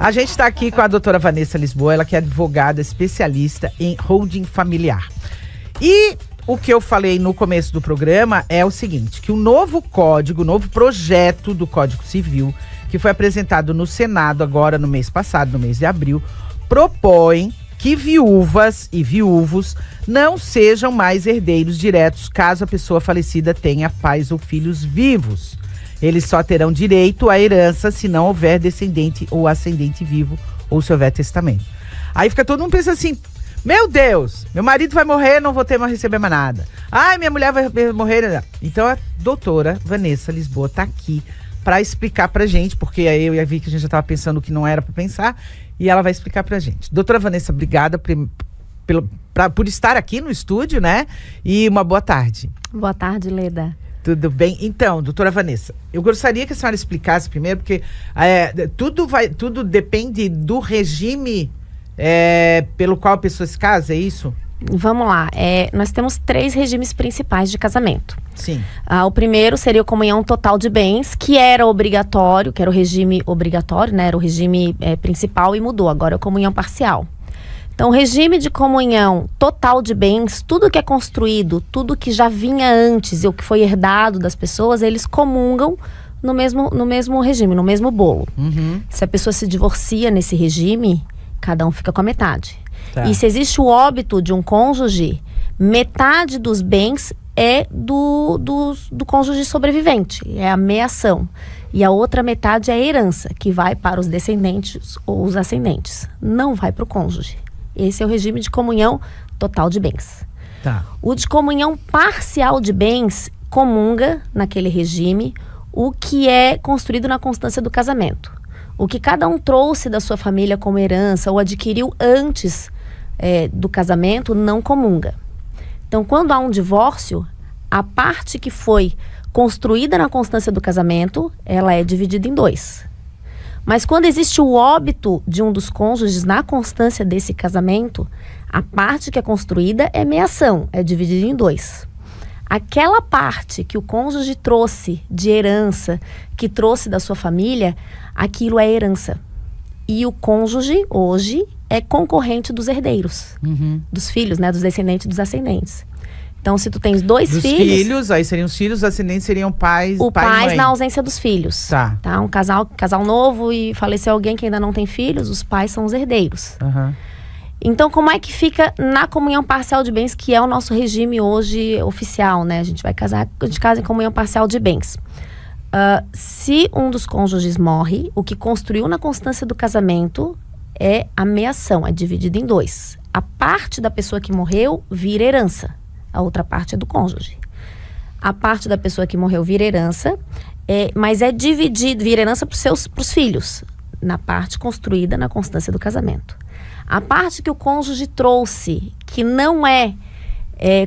A gente está aqui com a doutora Vanessa Lisboa, ela que é advogada especialista em holding familiar. E o que eu falei no começo do programa é o seguinte, que o novo código, o novo projeto do Código Civil, que foi apresentado no Senado agora no mês passado, no mês de abril, propõe que viúvas e viúvos não sejam mais herdeiros diretos caso a pessoa falecida tenha pais ou filhos vivos. Eles só terão direito à herança se não houver descendente ou ascendente vivo ou se houver testamento. Aí fica todo mundo pensando assim, meu Deus, meu marido vai morrer, não vou ter mais receber mais nada. Ai, minha mulher vai morrer. Então a doutora Vanessa Lisboa está aqui para explicar pra gente, porque aí eu vi que a gente já estava pensando o que não era para pensar, e ela vai explicar pra gente. Doutora Vanessa, obrigada por estar aqui no estúdio, né? E uma boa tarde. Boa tarde, Leda. Tudo bem? Então, doutora Vanessa, eu gostaria que a senhora explicasse primeiro, porque tudo depende do regime pelo qual a pessoa se casa, é isso? Vamos lá, nós temos 3 regimes principais de casamento. Sim. O primeiro seria a comunhão total de bens, que era obrigatório, que era o regime obrigatório, né? Era o regime principal e mudou, agora é a comunhão parcial. Então, o regime de comunhão total de bens, tudo que é construído, tudo que já vinha antes e o que foi herdado das pessoas, eles comungam no mesmo regime, no mesmo bolo. Uhum. Se a pessoa se divorcia nesse regime, cada um fica com a metade. Tá. E se existe o óbito de um cônjuge, metade dos bens é do cônjuge sobrevivente, é a meação. E a outra metade é a herança, que vai para os descendentes ou os ascendentes. Não vai para o cônjuge. Esse é o regime de comunhão total de bens. Tá. O de comunhão parcial de bens comunga naquele regime o que é construído na constância do casamento. O que cada um trouxe da sua família como herança ou adquiriu antes do casamento não comunga. Então, quando há um divórcio, a parte que foi construída na constância do casamento, ela é dividida em 2. Mas quando existe o óbito de um dos cônjuges na constância desse casamento, a parte que é construída é meação, é dividida em 2. Aquela parte que o cônjuge trouxe de herança, que trouxe da sua família, aquilo é herança. E o cônjuge, hoje, é concorrente dos herdeiros, dos filhos, né, dos descendentes e dos ascendentes. Então, se tu tens 2 dos filhos, aí seriam os filhos, os ascendentes seriam pais, o pai e mãe. na ausência dos filhos. Tá. Um casal novo e faleceu alguém que ainda não tem filhos, os pais são os herdeiros. Uhum. Então, como é que fica na comunhão parcial de bens, que é o nosso regime hoje oficial, né? A gente casa em comunhão parcial de bens. Se um dos cônjuges morre, o que construiu na constância do casamento é a meação, é dividida em 2. A parte da pessoa que morreu vira herança, a outra parte é do cônjuge. A parte da pessoa que morreu vira herança, mas é dividido, vira herança para os filhos, na parte construída na constância do casamento. A parte que o cônjuge trouxe, que não é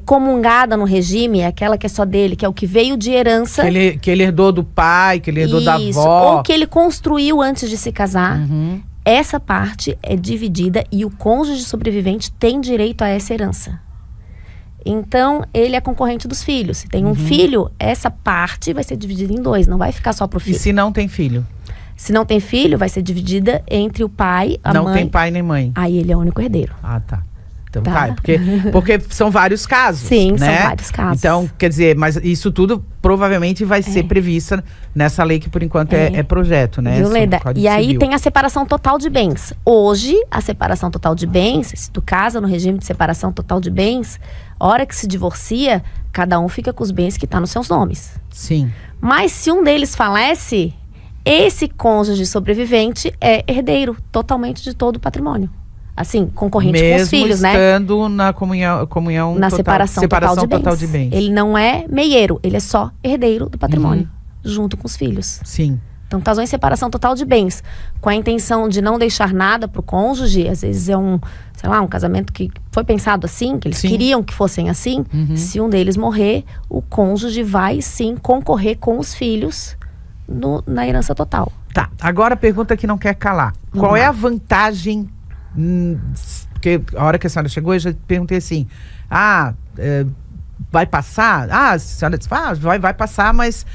comungada no regime, é aquela que é só dele, que é o que veio de herança. Que ele herdou do pai, que ele herdou da avó. Ou que ele construiu antes de se casar. Uhum. Essa parte é dividida e o cônjuge sobrevivente tem direito a essa herança. Então, ele é concorrente dos filhos. Se tem um filho, essa parte vai ser dividida em 2, não vai ficar só pro filho. E se não tem filho? Se não tem filho, vai ser dividida entre o pai, a mãe. Não tem pai nem mãe. Aí ele é o único herdeiro. Ah, tá. Então porque são vários casos. Sim, né? são vários casos. Então, quer dizer, mas isso tudo provavelmente vai ser previsto nessa lei que por enquanto é projeto, né? Viu, Leda? E aí civil. tem a separação total de bens. Hoje, a separação total de bens, se tu casa no regime de separação total de bens, hora que se divorcia, cada um fica com os bens que tá nos seus nomes. Sim. Mas se um deles falece, esse cônjuge sobrevivente é herdeiro totalmente de todo o patrimônio. Assim, concorrente com os filhos, né? Mesmo estando na comunhão na total, separação total de bens. bens. Ele não é meieiro, ele é só herdeiro do patrimônio, junto com os filhos. Sim. Então, casou em separação total de bens, com a intenção de não deixar nada pro cônjuge. Às vezes é um casamento que foi pensado assim, que eles queriam que fossem assim. Se um deles morrer, o cônjuge vai sim concorrer com os filhos na herança total. Tá, agora a pergunta que não quer calar. Qual é a vantagem? Porque a hora que a senhora chegou, eu já perguntei assim, vai passar? A senhora disse, vai passar, mas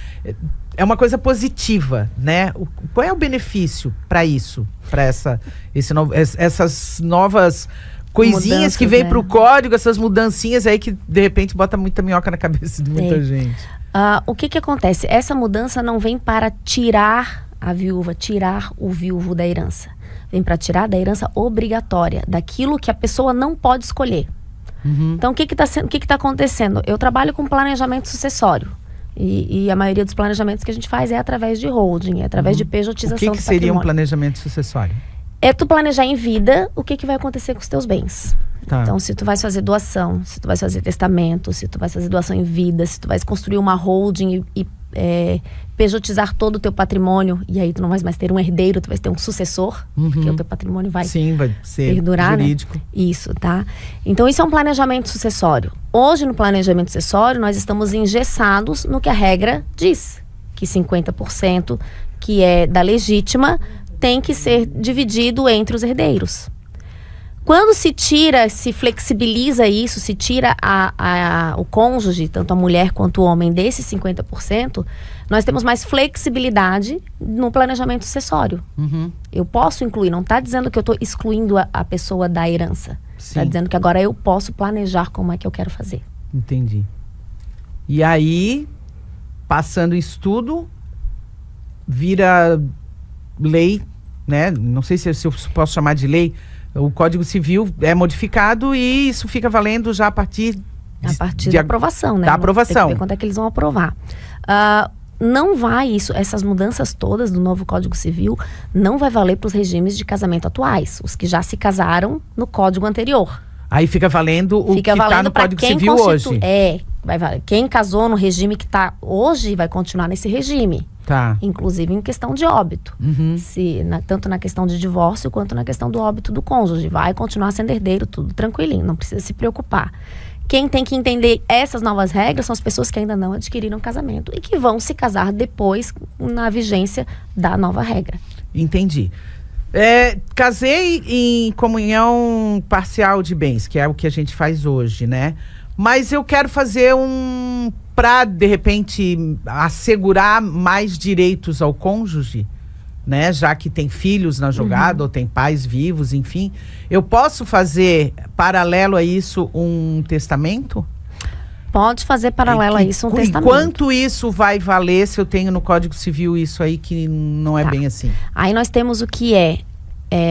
é uma coisa positiva, né? Qual é o benefício para isso? Para essas novas coisinhas Mudanças, que vêm né? para o código, essas mudancinhas aí que de repente bota muita minhoca na cabeça de muita gente. O que acontece? Essa mudança não vem para tirar a viúva, tirar o viúvo da herança. Vem para tirar da herança obrigatória, daquilo que a pessoa não pode escolher. Então, o que está acontecendo? Eu trabalho com planejamento sucessório. E a maioria dos planejamentos que a gente faz é através de holding, é através de pejotização do patrimônio. O que seria um planejamento sucessório? É tu planejar em vida o que vai acontecer com os teus bens. Tá. Então, se tu vais fazer doação, se tu vais fazer testamento, se tu vais fazer doação em vida, se tu vais construir uma holding e pejotizar todo o teu patrimônio, e aí tu não vais mais ter um herdeiro, tu vais ter um sucessor, porque o teu patrimônio vai ser perdurar, jurídico. Né? Isso, tá? Então, isso é um planejamento sucessório. Hoje, no planejamento sucessório, nós estamos engessados no que a regra diz, que 50% que é da legítima tem que ser dividido entre os herdeiros. Quando se tira, se flexibiliza isso, se tira o cônjuge, tanto a mulher quanto o homem, desses 50%, nós temos mais flexibilidade no planejamento sucessório. Eu posso incluir, não está dizendo que eu estou excluindo a pessoa da herança. Está dizendo que agora eu posso planejar como é que eu quero fazer. Entendi. E aí, passando isso tudo, vira lei, né? Não sei se eu posso chamar de lei. O Código Civil é modificado e isso fica valendo já a partir da aprovação, né? Da aprovação. Tem que ver quando é que eles vão aprovar. Não vai essas mudanças todas do novo Código Civil não vai valer para os regimes de casamento atuais, os que já se casaram no Código anterior. Aí fica valendo o que está no Código Civil hoje. Vai valer. Quem casou no regime que está hoje vai continuar nesse regime. Tá. Inclusive em questão de óbito. Tanto na questão de divórcio quanto na questão do óbito do cônjuge. Vai continuar sendo herdeiro, tudo tranquilinho, não precisa se preocupar. Quem tem que entender essas novas regras são as pessoas que ainda não adquiriram casamento e que vão se casar depois na vigência da nova regra. Entendi. Casei em comunhão parcial de bens, que é o que a gente faz hoje, né? Mas eu quero fazer para, de repente, assegurar mais direitos ao cônjuge, né? Já que tem filhos na jogada, ou tem pais vivos, enfim. Eu posso fazer, paralelo a isso, um testamento? Pode fazer paralelo a isso um testamento. E quanto isso vai valer se eu tenho no Código Civil isso aí que não é bem assim? Aí nós temos o que é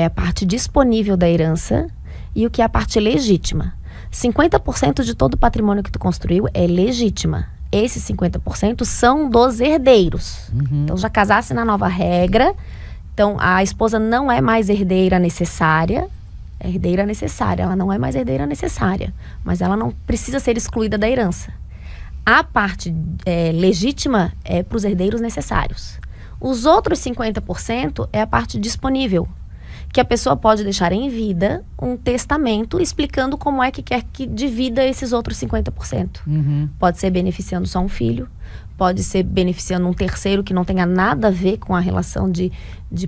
a parte disponível da herança e o que é a parte legítima. 50% de todo o patrimônio que tu construiu é legítima. Esses 50% são dos herdeiros. Então, já casasse na nova regra. Então, a esposa não é mais herdeira necessária. É herdeira necessária. Ela não é mais herdeira necessária. Mas ela não precisa ser excluída da herança. A parte legítima é para os herdeiros necessários. Os outros 50% é a parte disponível, que a pessoa pode deixar em vida um testamento explicando como é que quer que divida esses outros 50%. Pode ser beneficiando só um filho, pode ser beneficiando um terceiro que não tenha nada a ver com a relação de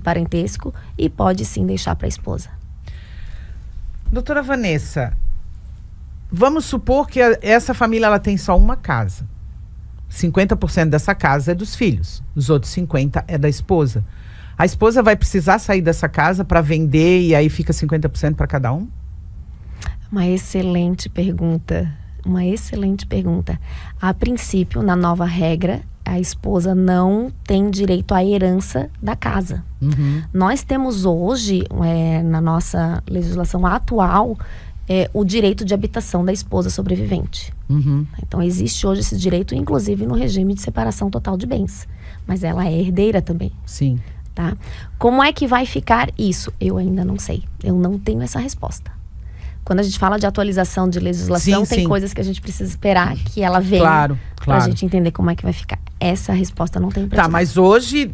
parentesco e pode sim deixar para a esposa. Doutora Vanessa, vamos supor que essa família ela tem só uma casa. 50% dessa casa é dos filhos, os outros 50% é da esposa. A esposa vai precisar sair dessa casa para vender e aí fica 50% para cada um? Uma excelente pergunta. A princípio, na nova regra, a esposa não tem direito à herança da casa. Nós temos hoje, na nossa legislação atual, o direito de habitação da esposa sobrevivente. Então, existe hoje esse direito, inclusive no regime de separação total de bens. Mas ela é herdeira também. Sim. Tá? Como é que vai ficar isso? Eu ainda não sei. Eu não tenho essa resposta. Quando a gente fala de atualização de legislação, tem coisas que a gente precisa esperar que ela venha pra gente entender como é que vai ficar. Essa resposta não tem pra gente. Mas hoje,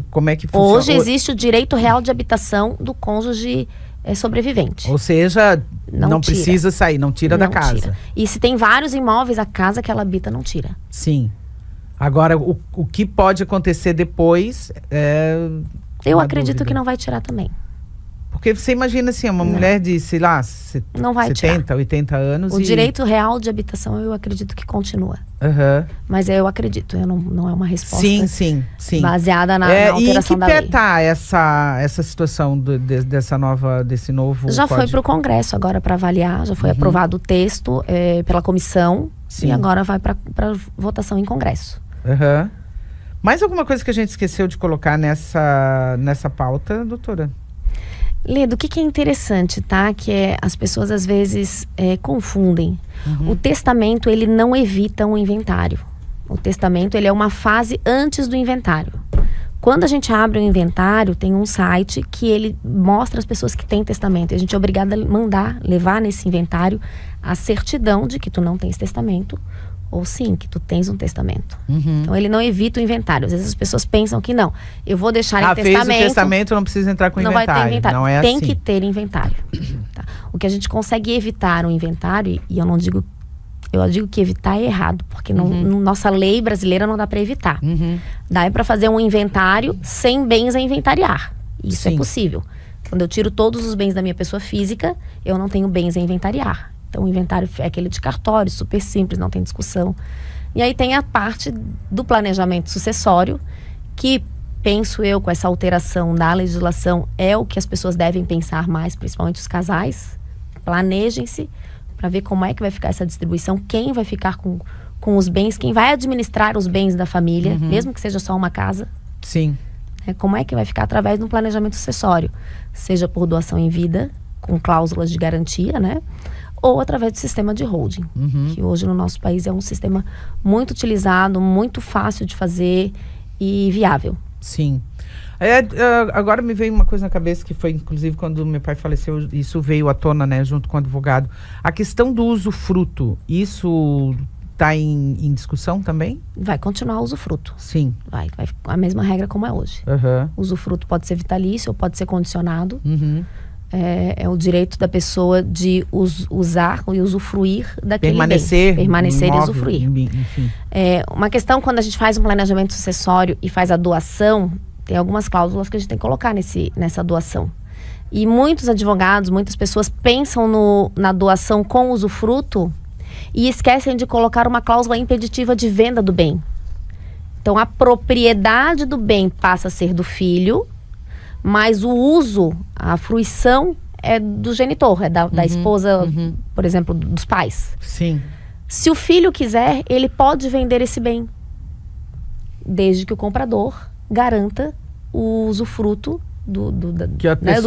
como é que funciona? Hoje existe o direito real de habitação do cônjuge sobrevivente. Ou seja, não precisa sair, não tira da casa. Tira. E se tem vários imóveis, a casa que ela habita não tira. Sim. Agora, o que pode acontecer depois eu acredito que não vai tirar também. Porque você imagina assim, uma mulher de, sei lá, Não vai 70, tirar. 80 anos. O direito real de habitação, eu acredito que continua. Mas eu acredito, não é uma resposta sim. baseada na alteração e em que da pé lei. tá essa situação desse novo Já código? foi para o Congresso agora para avaliar, já foi aprovado o texto pela comissão. Sim. E agora vai para votação em Congresso. Mais alguma coisa que a gente esqueceu de colocar nessa pauta, doutora? Ledo, o que é interessante, tá? Que as pessoas às vezes confundem. O testamento, ele não evita um inventário. O testamento, ele é uma fase antes do inventário. Quando a gente abre o inventário, tem um site que ele mostra as pessoas que têm testamento. E a gente é obrigada a levar nesse inventário a certidão de que tu não tens testamento, ou sim, que tu tens um testamento. Então ele não evita o inventário. Às vezes as pessoas pensam que não, eu vou deixar em testamento. Fez o testamento, não precisa entrar com inventário. Não vai ter inventário. Não é tem assim. que ter inventário. Tá? O que a gente consegue evitar o inventário, e eu digo que evitar é errado, porque nossa lei brasileira não dá para evitar. Dá para fazer um inventário sem bens a inventariar. Isso é possível. Quando eu tiro todos os bens da minha pessoa física, eu não tenho bens a inventariar. Então o inventário é aquele de cartório, super simples, não tem discussão. E aí tem a parte do planejamento sucessório, que penso eu, com essa alteração da legislação, é o que as pessoas devem pensar mais, principalmente os casais. Planejem-se para ver como é que vai ficar essa distribuição, quem vai ficar com os bens, quem vai administrar os bens da família, mesmo que seja só uma casa. Sim. Como é que vai ficar através de um planejamento sucessório, seja por doação em vida, com cláusulas de garantia, né? Ou através do sistema de holding, que hoje no nosso país é um sistema muito utilizado, muito fácil de fazer e viável. Sim. Agora me veio uma coisa na cabeça, que foi inclusive quando meu pai faleceu, isso veio à tona, né, junto com o advogado. A questão do usufruto, isso está em discussão também? Vai continuar o usufruto. Sim. Vai a mesma regra como é hoje. O usufruto pode ser vitalício ou pode ser condicionado. É o direito da pessoa de usar e usufruir daquele bem. Permanecer e usufruir. Enfim. Uma questão, quando a gente faz um planejamento sucessório e faz a doação, tem algumas cláusulas que a gente tem que colocar nessa doação. E muitos advogados, muitas pessoas pensam na doação com usufruto e esquecem de colocar uma cláusula impeditiva de venda do bem. Então a propriedade do bem passa a ser do filho, mas o uso, a fruição é do genitor, é da esposa, por exemplo, dos pais. Sim. Se o filho quiser, ele pode vender esse bem, desde que o comprador garanta o usufruto do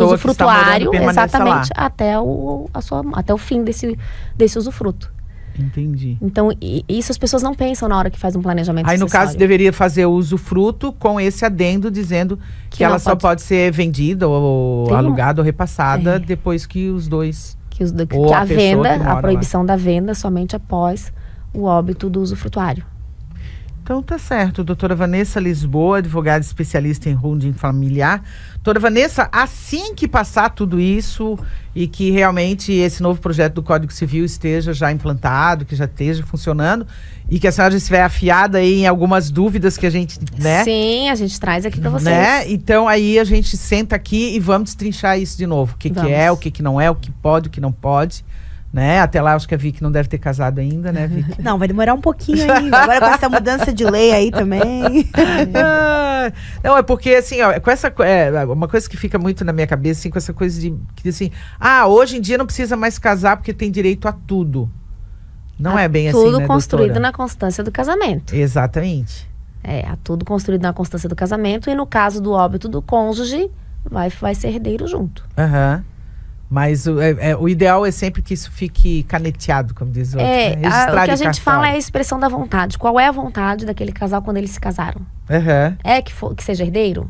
usufrutuário, exatamente, até o fim desse usufruto. Entendi. Então, isso as pessoas não pensam na hora que faz um planejamento Aí, no sucessório. caso, deveria fazer o usufruto com esse adendo dizendo que ela só pode ser vendida ou alugada ou repassada depois que os dois... Que a venda, a proibição da venda somente após o óbito do usufrutuário. Então tá certo, doutora Vanessa Lisboa, advogada especialista em holding familiar. Doutora Vanessa, assim que passar tudo isso e que realmente esse novo projeto do Código Civil esteja já implantado, que já esteja funcionando e que a senhora estiver afiada aí em algumas dúvidas que a gente, né? Sim, a gente traz aqui para vocês. Né? Então aí a gente senta aqui e vamos destrinchar isso de novo. O que é, o que não é, o que pode, o que não pode. Né? Até lá, acho que a Vicky não deve ter casado ainda, né, Vicky? Não, vai demorar um pouquinho ainda. Agora com essa mudança de lei aí também. Não, é porque, assim, ó, com essa, uma coisa que fica muito na minha cabeça, assim, com essa coisa de, que assim, hoje em dia não precisa mais casar porque tem direito a tudo. Não é bem assim, né, tudo construído doutora? na constância do casamento. Exatamente. Tudo construído na constância do casamento e no caso do óbito do cônjuge, vai ser herdeiro junto. Mas o ideal é sempre que isso fique caneteado, como diz o outro. O que a gente fala é a expressão da vontade. Qual é a vontade daquele casal quando eles se casaram? É que seja herdeiro?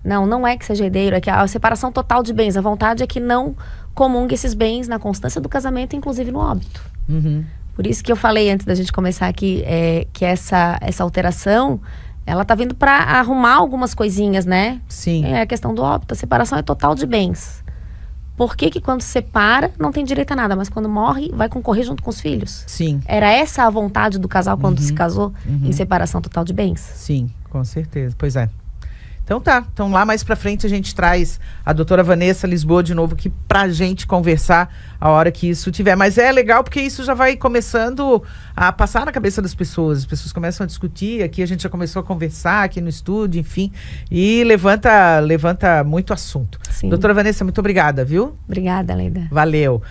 Não é que seja herdeiro, é que a separação total de bens. A vontade é que não comungue esses bens na constância do casamento, inclusive no óbito. Por isso que eu falei antes da gente começar aqui, que essa alteração, ela tá vindo para arrumar algumas coisinhas, né? Sim. É a questão do óbito. A separação é total de bens. Por que quando separa não tem direito a nada, mas quando morre vai concorrer junto com os filhos? Sim. Era essa a vontade do casal quando se casou em separação total de bens? Sim, com certeza. Pois é. Então tá, então lá mais pra frente a gente traz a doutora Vanessa Lisboa de novo aqui pra gente conversar a hora que isso tiver. Mas é legal porque isso já vai começando a passar na cabeça das pessoas. As pessoas começam a discutir, aqui a gente já começou a conversar aqui no estúdio, enfim, e levanta muito assunto. Sim. Doutora Vanessa, muito obrigada, viu? Obrigada, Leida. Valeu.